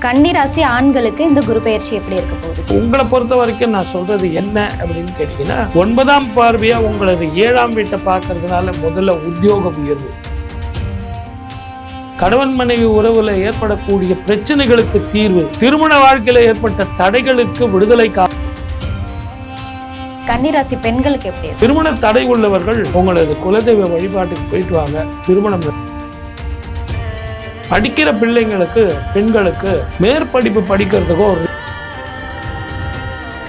கன்னிராசி ஆண்களுக்கு இந்த குரு பெயர்ச்சி எப்படி இருக்க போகுது? உங்களை பொறுத்த வரைக்கும் நான் சொல்றது என்ன அப்படின்னு கேட்டீங்கன்னா, 9ஆம் பார்வையா உங்களது 7ஆம் வீட்டை பார்க்கறதுனால முதல்ல உத்தியோக உயர்வு, கணவன் மனைவி உறவுல ஏற்படக்கூடிய பிரச்சனைகளுக்கு தீர்வு, திருமண வாழ்க்கையில ஏற்பட்ட தடைகளுக்கு விடுதலை. கன்னிராசி பெண்களுக்கு எப்படி? திருமண தடை உள்ளவர்கள் உங்களது குலதெய்வ வழிபாட்டுக்கு போயிட்டு வாங்க. திருமணம் படிக்கிற பிள்ளைங்களுக்கு, பெண்களுக்கு மேற்படிப்பு படிக்கிறதுக்கோ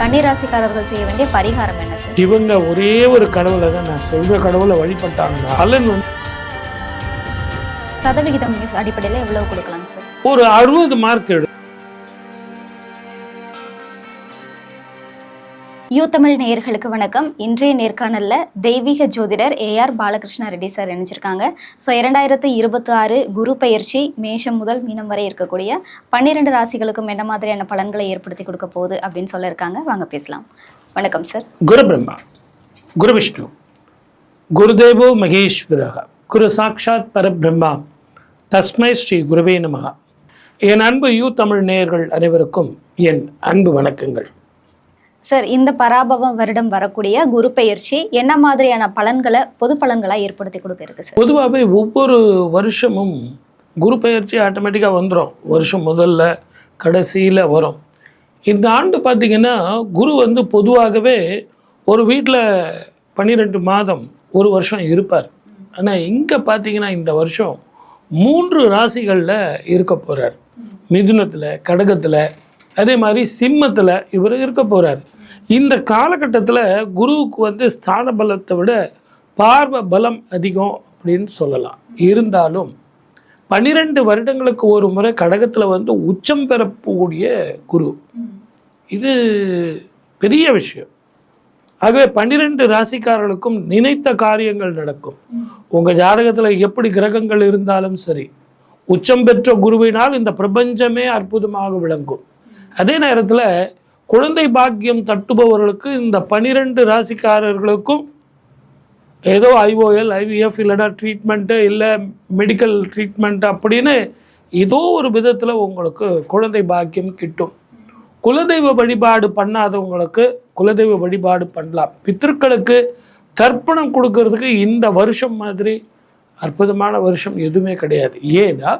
கன்னிராசிக்காரர்கள் செய்ய வேண்டிய பரிகாரம் என்ன சார்? இவங்க ஒரே ஒரு கடவுளை தான், நான் சொல்ற கடவுளை வழிபட்டாங்கன்னா பலன் சதவிகிதம் அடிப்படையில் எவ்வளவு கொடுக்கலாம் சார்? ஒரு 60 மார்க் எடு. யூ தமிழ் நேயர்களுக்கு வணக்கம். இன்றைய நேர்காணல்ல தெய்வீக ஜோதிடர் ஏஆர் பாலகிருஷ்ண ரெட்டி சார் இணைஞ்சிருக்காங்க. ஸோ 2026 குரு பெயர்ச்சி மேஷம் முதல் மீனம் வரை இருக்கக்கூடிய 12 ராசிகளுக்கும் என்ன மாதிரியான பலன்களை ஏற்படுத்தி கொடுக்க போகுது அப்படின்னு சொல்ல இருக்காங்க. வாங்க பேசலாம். வணக்கம் சார். குரு பிரம்மா, குரு விஷ்ணு, குருதேவோ மகேஸ்வரக, குரு சாட்சாத் பரபிரம்மா, தஸ்மை ஸ்ரீ குருவே நமக. என் அன்பு யூ தமிழ் நேயர்கள் அனைவருக்கும் என் அன்பு வணக்கங்கள். சார், இந்த பராபவம் வருடம் வரக்கூடிய குரு பெயர்ச்சி என்ன மாதிரியான பலன்களை, பொது பலன்களா ஏற்படுத்தி கொடுக்க இருக்கு சார்? பொதுவாகவே ஒவ்வொரு வருஷமும் குரு பெயர்ச்சி ஆட்டோமேட்டிக்காக வந்துடும். வருஷம் முதல்ல கடைசியில் வரும். இந்த ஆண்டு பார்த்திங்கன்னா குரு பொதுவாகவே ஒரு வீட்டில் 12 மாதம் ஒரு வருஷம் இருப்பார். ஆனால் இங்கே பார்த்தீங்கன்னா இந்த வருஷம் 3 ராசிகளில் இருக்க போகிறார். மிதுனத்தில், கடகத்தில், அதே மாதிரி சிம்மத்தில் இவர் இருக்க போகிறார். இந்த காலகட்டத்தில் குருவுக்கு ஸ்தான பலத்தை விட பார்வ பலம் அதிகம் அப்படின்னு சொல்லலாம். இருந்தாலும் 12 வருடங்களுக்கு ஒரு முறை கடகத்தில் உச்சம் பெறக்கூடிய குரு, இது பெரிய விஷயம். ஆகவே 12 ராசிக்காரர்களுக்கும் நினைத்த காரியங்கள் நடக்கும். உங்கள் ஜாதகத்தில் எப்படி கிரகங்கள் இருந்தாலும் சரி, உச்சம் பெற்ற குருவினால் இந்த பிரபஞ்சமே அற்புதமாக விளங்கும். அதே நேரத்தில் குழந்தை பாக்கியம் தட்டுபவர்களுக்கு இந்த 12 ராசிக்காரர்களுக்கும் ஏதோ ஐஓஎல், ஐவிஎஃப், இல்லைனா ட்ரீட்மெண்ட்டு, இல்லை மெடிக்கல் ட்ரீட்மெண்ட் அப்படின்னு ஏதோ ஒரு விதத்தில் உங்களுக்கு குழந்தை பாக்கியம் கிட்டும். குலதெய்வ வழிபாடு பண்ணாதவங்களுக்கு குலதெய்வ வழிபாடு பண்ணலாம். பித்திருக்களுக்கு தர்ப்பணம் கொடுக்கறதுக்கு இந்த வருஷம் மாதிரி அற்புதமான வருஷம் எதுவுமே கிடையாது. ஏன்னா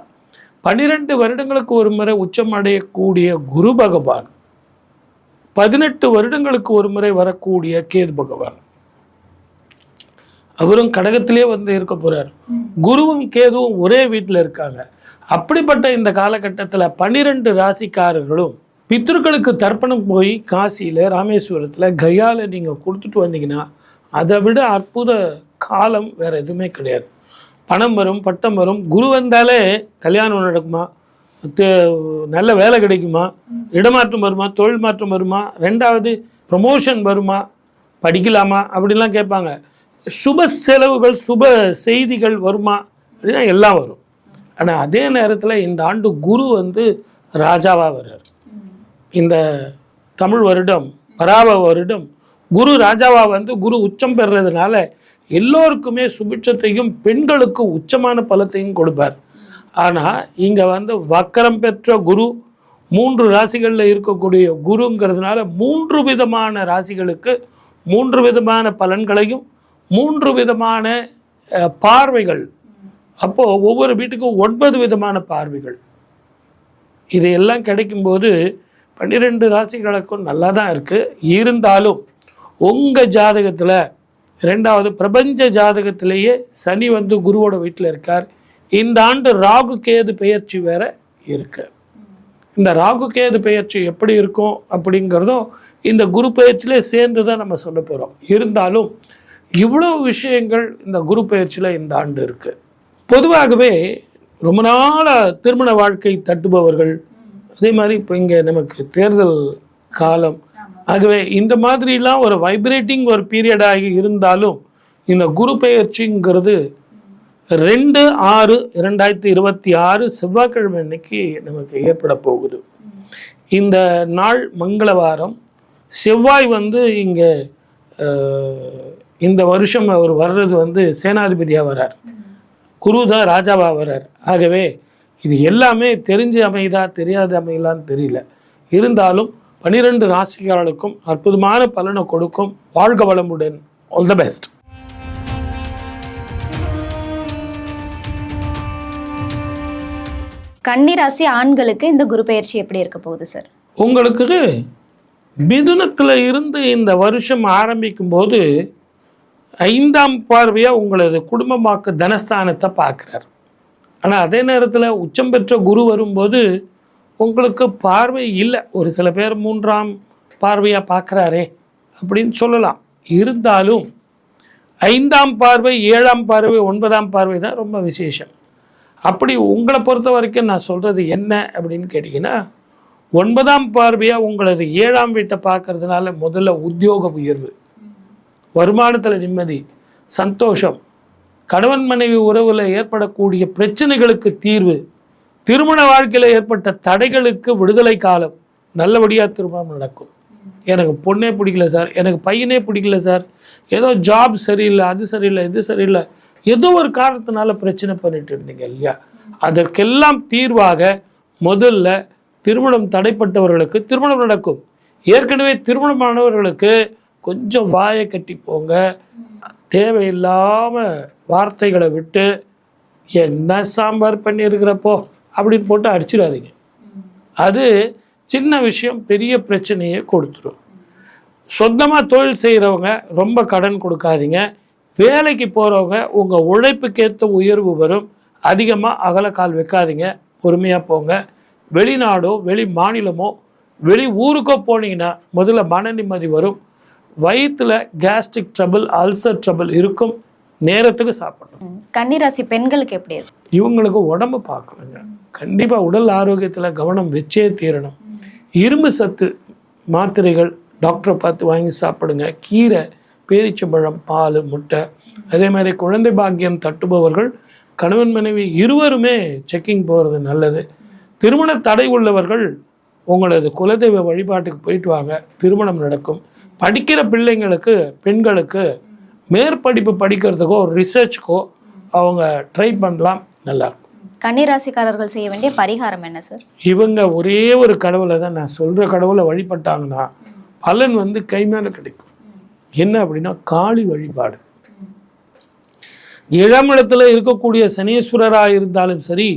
12 வருடங்களுக்கு ஒரு முறை உச்சம் அடையக்கூடிய குரு பகவான், 18 வருடங்களுக்கு ஒரு முறை வரக்கூடிய கேது பகவான், அவரும் கடகத்திலே இருக்க போறார். குருவும் கேதுவும் ஒரே வீட்டில் இருக்காங்க. அப்படிப்பட்ட இந்த காலகட்டத்தில் 12 ராசிக்காரர்களும் பித்ருக்களுக்கு தர்ப்பணம் போய் காசியில், ராமேஸ்வரத்தில், கயால நீங்கள் கொடுத்துட்டு வந்தீங்கன்னா அதை விட அற்புத காலம் வேற எதுவுமே கிடையாது. பணம் வரும், பட்டம் வரும். குரு வந்தாலே கல்யாணம் நடக்குமா, நல்ல வேலை கிடைக்குமா, இடமாற்றம் வருமா, தொழில் மாற்றம் வருமா, 2வது ப்ரமோஷன் வருமா, படிக்கலாமா அப்படின்லாம் கேட்பாங்க. சுப செலவுகள், சுப செய்திகள் வருமா அப்படின்னா எல்லாம் வரும். ஆனால் அதே நேரத்தில் இந்த ஆண்டு குரு ராஜாவாக வர்றார். இந்த தமிழ் வருடம், பராப வருடம் குரு ராஜாவாக குரு உச்சம் பெறுறதுனால எல்லோருக்குமே சுபிட்சத்தையும் பெண்களுக்கு உச்சமான பலத்தையும் கொடுப்பார். ஆனால் இங்கே வக்கரம் பெற்ற குரு 3 ராசிகளில் இருக்கக்கூடிய குருங்கிறதுனால 3 விதமான ராசிகளுக்கு 3 விதமான பலன்களையும் 3 விதமான பார்வைகள். அப்போது ஒவ்வொரு வீட்டுக்கும் 9 விதமான பார்வைகள். இதையெல்லாம் கிடைக்கும்போது 12 ராசிகளுக்கும் நல்லா தான் இருக்குது. இருந்தாலும் உங்கள் ஜாதகத்தில் 2வது பிரபஞ்ச ஜாதகத்திலேயே சனி குருவோட வீட்டில் இருக்கார். இந்த ஆண்டு ராகு கேது பெயர்ச்சி வேற இருக்கு. இந்த ராகு கேது பெயர்ச்சி எப்படி இருக்கும் அப்படிங்கிறதும் இந்த குரு பெயர்ச்சியிலே சேர்ந்து தான் நம்ம சொல்ல போகிறோம். இருந்தாலும் இவ்வளோ விஷயங்கள் இந்த குரு பெயர்ச்சியில் இந்த ஆண்டு இருக்கு. பொதுவாகவே ரொம்ப நாளாக திருமண வாழ்க்கை தட்டுபவர்கள், அதே மாதிரி இப்போ இங்கே நமக்கு தேர்தல் காலம், ஆகவே இந்த மாதிரிலாம் ஒரு வைப்ரேட்டிங் ஒரு பீரியடாகி இருந்தாலும் இந்த குரு பெயர்ச்சிங்கிறது 2/6/2026 செவ்வாய்க்கிழமை அன்னைக்கு நமக்கு ஏற்பட போகுது. இந்த நாள் மங்களவாரம். செவ்வாய் இங்கே இந்த வருஷம் அவர் வர்றது சேனாதிபதியாக வர்றார். குரு தான் ராஜாவாக வர்றார். ஆகவே இது எல்லாமே தெரிஞ்சு அமைதா தெரியாது அமையலான்னு தெரியல. இருந்தாலும் 12 ராசிக்காரர்களுக்கும் அற்புதமான பலனை கொடுக்கும். வாழ்க வளமுடன். All the best. கன்னி ராசி ஆண்களுக்கு இந்த குரு பெயர்ச்சி எப்படி இருக்க போகுது சார்? உங்களுக்கு மிதுனத்தில் இருந்து இந்த வருஷம் ஆரம்பிக்கும் போது 5ஆம் பார்வையாக உங்களது குடும்பமாக்கு தனஸ்தானத்தை பார்க்குறார். ஆனால் அதே நேரத்தில் உச்சம் பெற்ற குரு வரும்போது உங்களுக்கு பார்வை இல்லை. ஒரு சில பேர் 3ஆம் பார்வையாக பார்க்குறாரே அப்படின்னு சொல்லலாம். இருந்தாலும் 5ஆம் பார்வை, 7ஆம் பார்வை, 9ஆம் பார்வை தான் ரொம்ப விசேஷம். அப்படி உங்களை பொறுத்த வரைக்கும் நான் சொல்கிறது என்ன அப்படின்னு கேட்டிங்கன்னா, 9ஆம் பார்வையாக உங்களது 7ஆம் வீட்டை பார்க்கறதுனால முதல்ல உத்தியோக உயர்வு, வருமானத்தில் நிம்மதி, சந்தோஷம், கணவன் மனைவி உறவில் ஏற்படக்கூடிய பிரச்சனைகளுக்கு தீர்வு, திருமண வாழ்க்கையில் ஏற்பட்ட தடைகளுக்கு விடுதலை காலம், நல்லபடியாக திருமணம் நடக்கும். எனக்கு பொண்ணே பிடிக்கல சார், எனக்கு பையனே பிடிக்கல சார், ஏதோ ஜாப் சரியில்லை, அது சரியில்லை, இது சரியில்லை, ஏதோ ஒரு காரணத்தினால பிரச்சனை பண்ணிட்டு இருந்தீங்க இல்லையா, அதற்கெல்லாம் தீர்வாக முதல்ல திருமணம் தடைப்பட்டவர்களுக்கு திருமணம் நடக்கும். ஏற்கனவே திருமணமானவர்களுக்கு கொஞ்சம் வாயை கட்டி போங்க. தேவையில்லாமல் வார்த்தைகளை விட்டு என்ன சாம்பார் பண்ணியிருக்கிறப்போ அப்படின்னு போட்டு அடிச்சிடாதீங்க. அது சின்ன விஷயம் பெரிய பிரச்சனையை கொடுத்துரும். சொந்தமாக தொழில் செய்கிறவங்க ரொம்ப கடன் கொடுக்காதீங்க. வேலைக்கு போகிறவங்க உங்கள் உழைப்புக்கேற்ற உயர்வு வரும். அதிகமாக அகலக்கால் வைக்காதீங்க, பொறுமையாக போங்க. வெளிநாடோ வெளி மாநிலமோ வெளி ஊருக்கோ போனீங்கன்னா முதல்ல மன நிம்மதி வரும். வயிற்றில் கேஸ்ட்ரிக் ட்ரபிள், அல்சர் ட்ரபிள் இருக்கும். நேரத்துக்கு சாப்பிடணும். கன்னிராசி பெண்களுக்கு எப்படி இருக்கும்? இவங்களுக்கு உடம்பு பார்க்கணுங்க. கண்டிப்பாக உடல் ஆரோக்கியத்தில் கவனம் வச்சே தீரணும். இரும்பு சத்து மாத்திரைகள் டாக்டரை பார்த்து வாங்கி சாப்பிடுங்க. கீரை, பேரிச்சம்பழம், பால், முட்டை. அதே மாதிரி குழந்தை பாக்கியம் தட்டுபவர்கள் கணவன் மனைவி இருவருமே செக்கிங் போகிறது நல்லது. திருமண தடை உள்ளவர்கள் உங்களது குலதெய்வ வழிபாட்டுக்கு போயிட்டு வாங்க, திருமணம் நடக்கும். படிக்கிற பிள்ளைங்களுக்கு, பெண்களுக்கு மேற்படிப்பு படிக்கிறதுக்கோ ரிசர்ச்சுக்கோ அவங்க ட்ரை பண்ணலாம், நல்லாயிருக்கும். கன்னிராசிக்காரர்கள் செய்ய வேண்டிய பரிகாரம் என்ன சார்? இவங்க ஒரே ஒரு கடவுளை தான், நான் சொல்கிற கடவுளை வழிபட்டாங்கன்னா பலன் கை மேலே கிடைக்கும். என்ன அப்படின்னா காளி வழிபாடு. 7ஆம் இடத்துல இருக்கக்கூடிய சனீஸ்வரராக இருந்தாலும் சரி,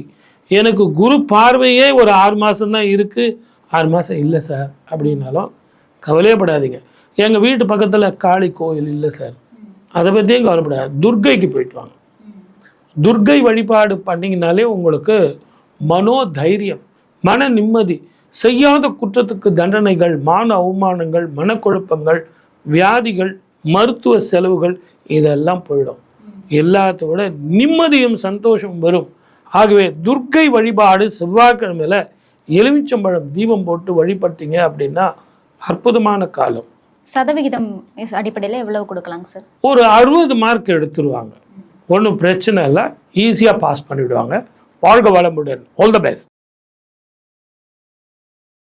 எனக்கு குரு பார்வையே ஒரு 6 மாதம்தான் இருக்குது, 6 மாதம் இல்லை சார் அப்படின்னாலும் கவலையப்படாதீங்க. எங்கள் வீட்டு பக்கத்தில் காளி கோயில் இல்லை சார், அதை பற்றியும் கவலைப்படாது. துர்க்கைக்கு போயிட்டு வாங்க. துர்க்கை வழிபாடு பண்ணிங்கனாலே உங்களுக்கு மனோதைரியம், மன நிம்மதி, செய்யாத குற்றத்துக்கு தண்டனைகள், மான அவமானங்கள், மனக்குழப்பங்கள், வியாதிகள், மருத்துவ செலவுகள் இதெல்லாம் போயிடும். எல்லாத்த விட நிம்மதியும் சந்தோஷம் வரும். ஆகவே துர்க்கை வழிபாடு செவ்வாய்க்கிழமையில எலுமிச்சம்பழம் தீபம் போட்டு வழிபட்டீங்க அப்படின்னா அற்புதமான காலம். சதவிகிதம் அடிப்படையில் எவ்வளவு கொடுக்கலாங்க சார்? ஒரு 60 மார்க் எடுத்துருவாங்க. ஒன்றும் பிரச்சனை இல்லை, ஈஸியாக பாஸ் பண்ணிவிடுவாங்க. வாழ்க வளமுடன். All the best.